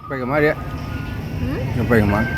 Sampai kemana ya? Sampai kemana?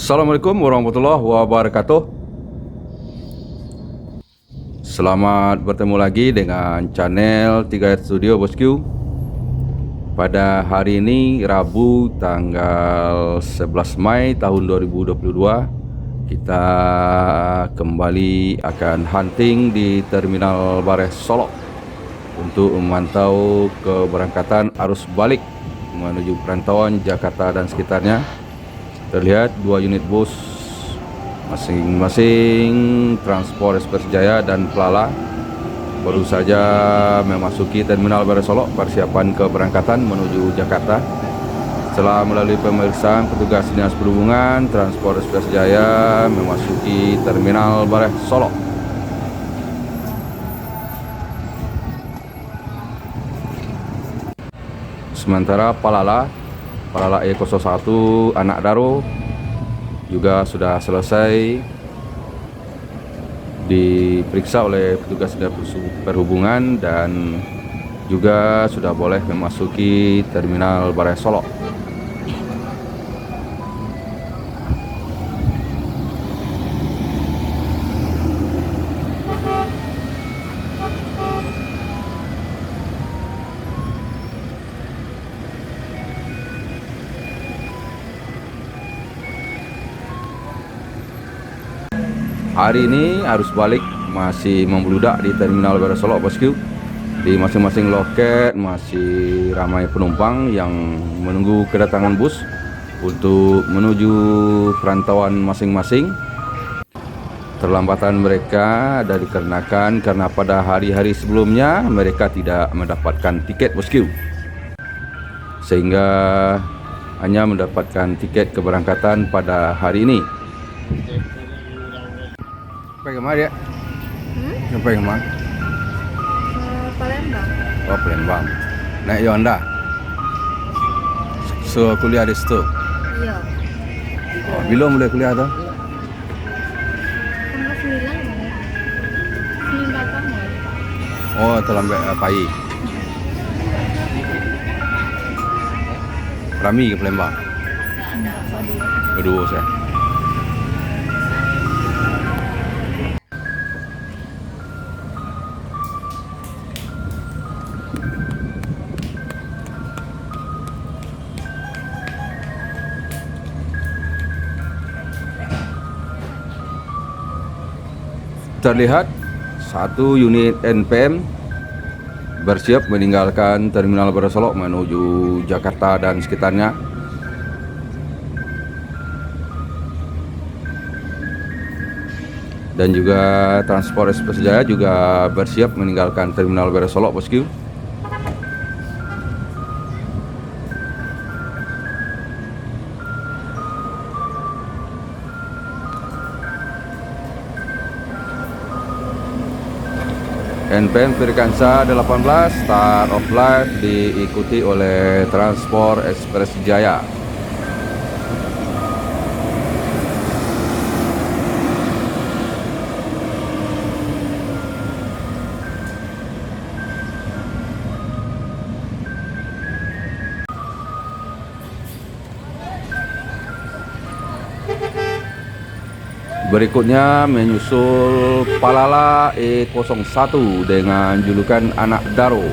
Assalamualaikum warahmatullahi wabarakatuh. Selamat bertemu lagi dengan channel 3R Studio Bosku. Pada hari ini Rabu tanggal 11 Mei tahun 2022, kita kembali akan hunting di Terminal Bareh Solok untuk memantau keberangkatan arus balik menuju perantauan Jakarta dan sekitarnya. Terlihat dua unit bus masing-masing Transport Ekspres Jaya dan Plala baru saja memasuki Terminal Bareh Solok persiapan keberangkatan menuju Jakarta. Setelah melalui pemeriksaan petugas Dinas Perhubungan, Transport Ekspres Jaya memasuki Terminal Bareh Solok. Sementara Plala E01 Anak Daro juga sudah selesai diperiksa oleh petugas Dinas Perhubungan dan juga sudah boleh memasuki Terminal Bareh Solok. Hari ini arus balik masih membludak di Terminal Bareh Solok Bosku. Di masing-masing loket masih ramai penumpang yang menunggu kedatangan bus untuk menuju perantauan masing-masing. Terlambatan mereka ada dikarenakan karena pada hari-hari sebelumnya mereka tidak mendapatkan tiket Bosku, sehingga hanya mendapatkan tiket keberangkatan pada hari ini. Sampai kemana ya? Sampai kemana? Palembang. Oh, Palembang. Naik Yonda. So kuliah di situ. Iya. Oh, bila mulai kuliah tuh? Tanggal 9 ya. Senin datang ya. Oh, terlambat pagi. Rami ke Palembang. Berdua saya. Terlihat satu unit NPM bersiap meninggalkan Terminal Bareh Solok menuju Jakarta dan sekitarnya. Dan juga Transport Ekspres Jaya juga bersiap meninggalkan Terminal Bareh Solok Bosku. NPM Firkansa 18 Start of Life diikuti oleh Transport Ekspres Jaya. Berikutnya menyusul Plala E01 dengan julukan Anak Daro.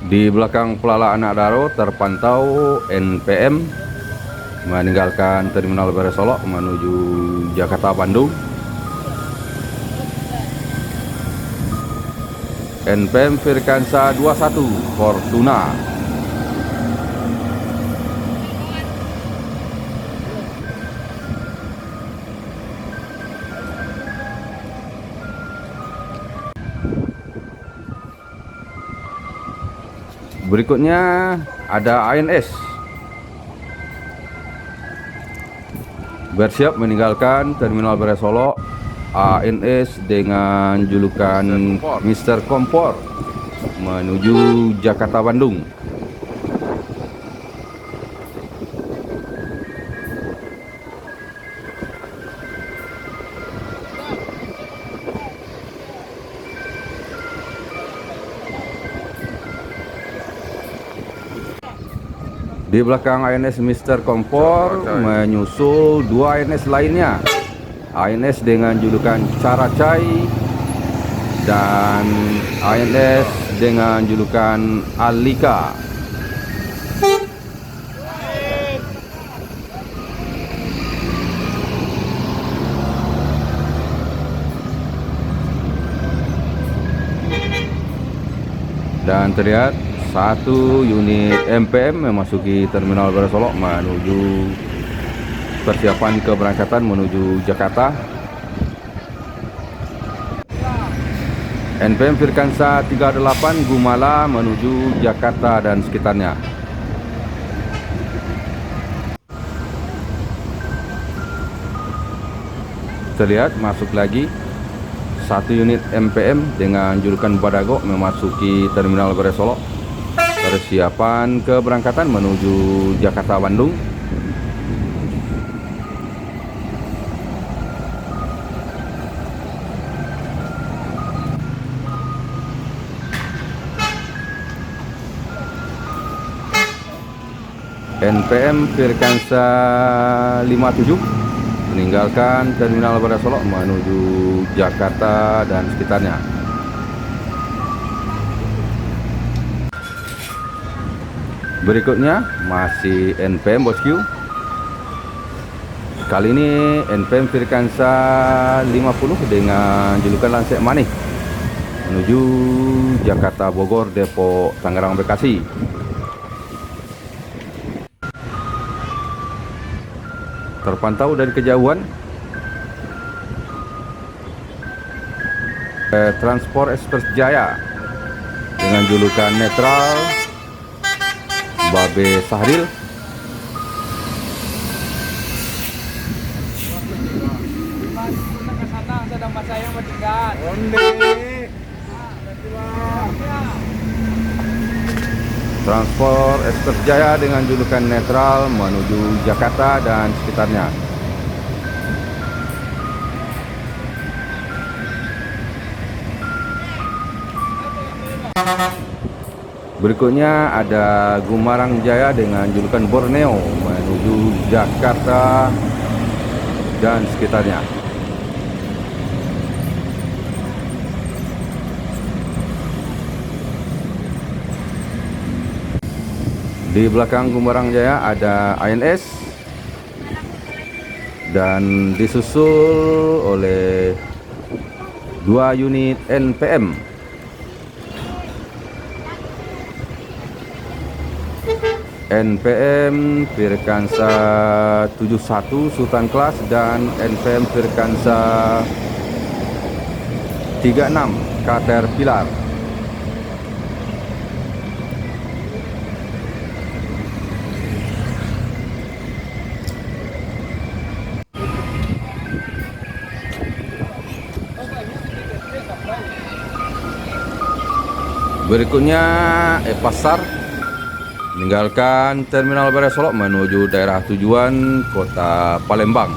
Di belakang Pelala Anak Daro terpantau NPM meninggalkan Terminal Bare Solok menuju Jakarta Bandung. NPM Firkansa 21 Fortuna. Berikutnya ada ANS bersiap meninggalkan Terminal Bare Solok. ANS dengan julukan Mr. Kompor menuju Jakarta Bandung. Di belakang ANS Mr. Kompor menyusul dua ANS lainnya. ANS dengan julukan Caracai dan ANS dengan julukan Alika. Dan terlihat satu unit MPM memasuki Terminal Bare Solok menuju persiapan keberangkatan menuju Jakarta. NPM Firkansa 38 Gumala menuju Jakarta dan sekitarnya. Terlihat masuk lagi satu unit MPM dengan julukan Badago memasuki Terminal Bare Solok. Persiapan keberangkatan menuju Jakarta Bandung. NPM Firkansa 57 meninggalkan Terminal Bare Solok menuju Jakarta dan sekitarnya. Berikutnya masih NPM Bosku. Kali ini NPM Firkansa 50 dengan julukan Lansek Manis menuju Jakarta Bogor, Depok, Tangerang, Bekasi. Terpantau dari kejauhan Transport Express Jaya dengan julukan netral Babe Sahril. Transport Express Jaya dengan julukan netral menuju Jakarta dan sekitarnya. Berikutnya ada Gumarang Jaya dengan julukan Borneo menuju Jakarta dan sekitarnya. Di belakang Gumarang Jaya ada ANS dan disusul oleh dua unit NPM. NPM Firkansa 71 Sultan Kelas dan NPM Firkansa 36 Caterpillar. Berikutnya Pasar meninggalkan Terminal Bare Solok menuju daerah tujuan Kota Palembang.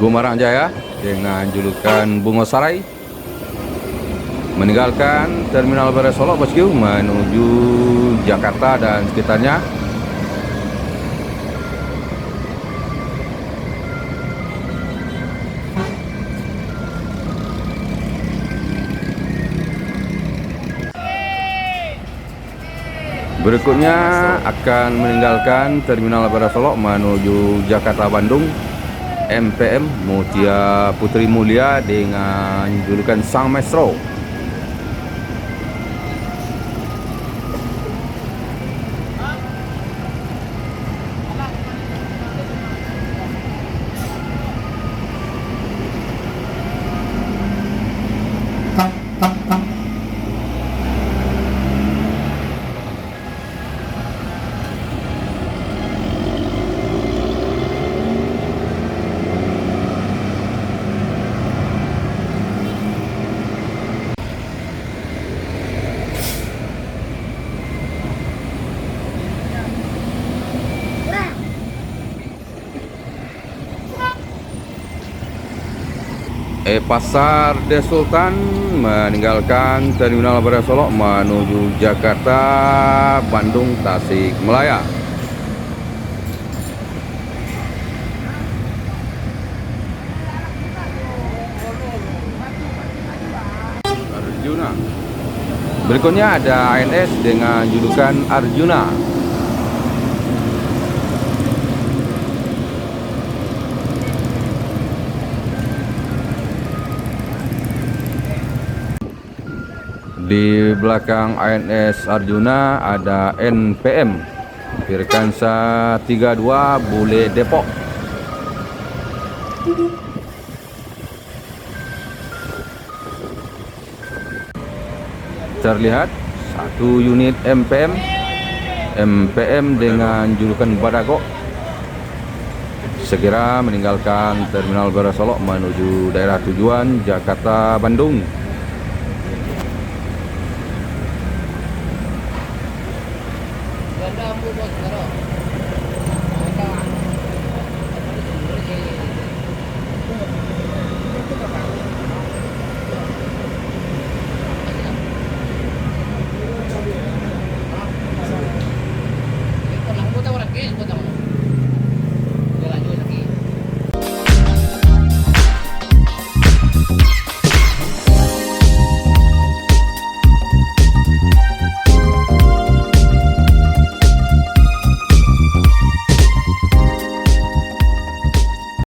Gumarang Jaya dengan julukan Bungo Sarai meninggalkan Terminal Barat Solok bosku menuju Jakarta dan sekitarnya. Berikutnya akan meninggalkan Terminal Barat Solok menuju Jakarta Bandung MPM Mutia Putri Mulia dengan julukan Sang Maestro. Pasar Des Sultan meninggalkan Terminal Barat Solok menuju Jakarta, Bandung, Tasikmalaya. Arjuna. Berikutnya ada ANS dengan julukan Arjuna. Di belakang ANS Arjuna ada NPM Firkansa 32 Bule Depok. Terlihat satu unit MPM dengan julukan Badago segera meninggalkan Terminal Barat Solok menuju daerah tujuan Jakarta Bandung.